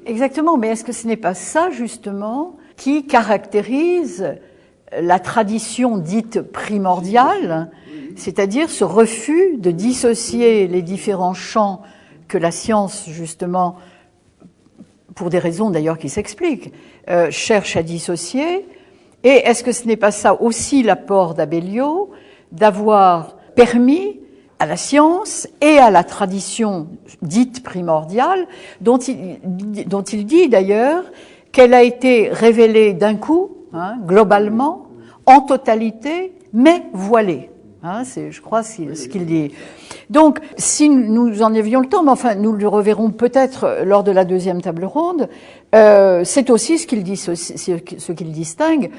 Exactement, mais est-ce que ce n'est pas ça, justement, qui caractérise la tradition dite primordiale, c'est-à-dire ce refus de dissocier les différents champs que la science, justement, pour des raisons d'ailleurs qui s'expliquent, cherche à dissocier. Et est-ce que ce n'est pas ça aussi l'apport d'Abellio, d'avoir permis à la science et à la tradition dite primordiale, dont il dit d'ailleurs qu'elle a été révélée d'un coup, globalement, en totalité, mais voilée. C'est, je crois, ce qu'il dit. Donc, si nous en avions le temps, mais enfin, nous le reverrons peut-être lors de la deuxième table ronde, c'est aussi ce qu'il dit, ce qu'il distingue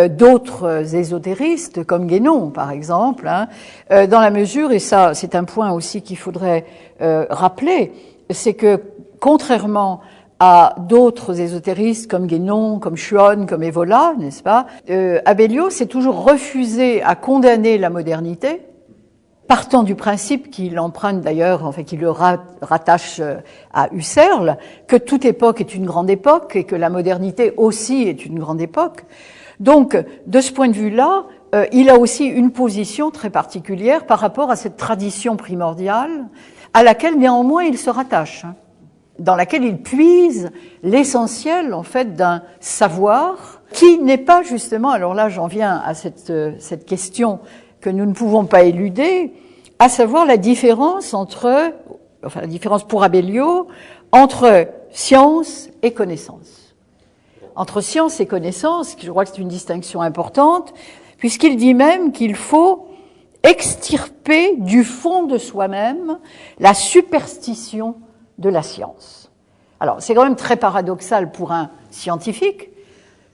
d'autres ésotéristes, comme Guénon, par exemple, dans la mesure, et ça, c'est un point aussi qu'il faudrait rappeler, c'est que, contrairement à d'autres ésotéristes comme Guénon, comme Schuon, comme Evola, n'est-ce pas, Abellio s'est toujours refusé à condamner la modernité, partant du principe qu'il emprunte d'ailleurs, enfin qu'il le rattache à Husserl, que toute époque est une grande époque et que la modernité aussi est une grande époque. Donc, de ce point de vue-là, il a aussi une position très particulière par rapport à cette tradition primordiale à laquelle néanmoins il se rattache, dans laquelle il puise l'essentiel, en fait, d'un savoir qui n'est pas justement, alors là j'en viens à cette question que nous ne pouvons pas éluder, à savoir la différence la différence pour Abellio, entre science et connaissance. Entre science et connaissance, je crois que c'est une distinction importante, puisqu'il dit même qu'il faut extirper du fond de soi-même la superstition de la science. Alors, c'est quand même très paradoxal pour un scientifique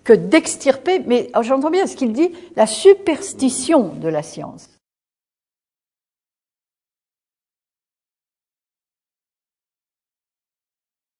que d'extirper, mais j'entends bien ce qu'il dit, la superstition de la science.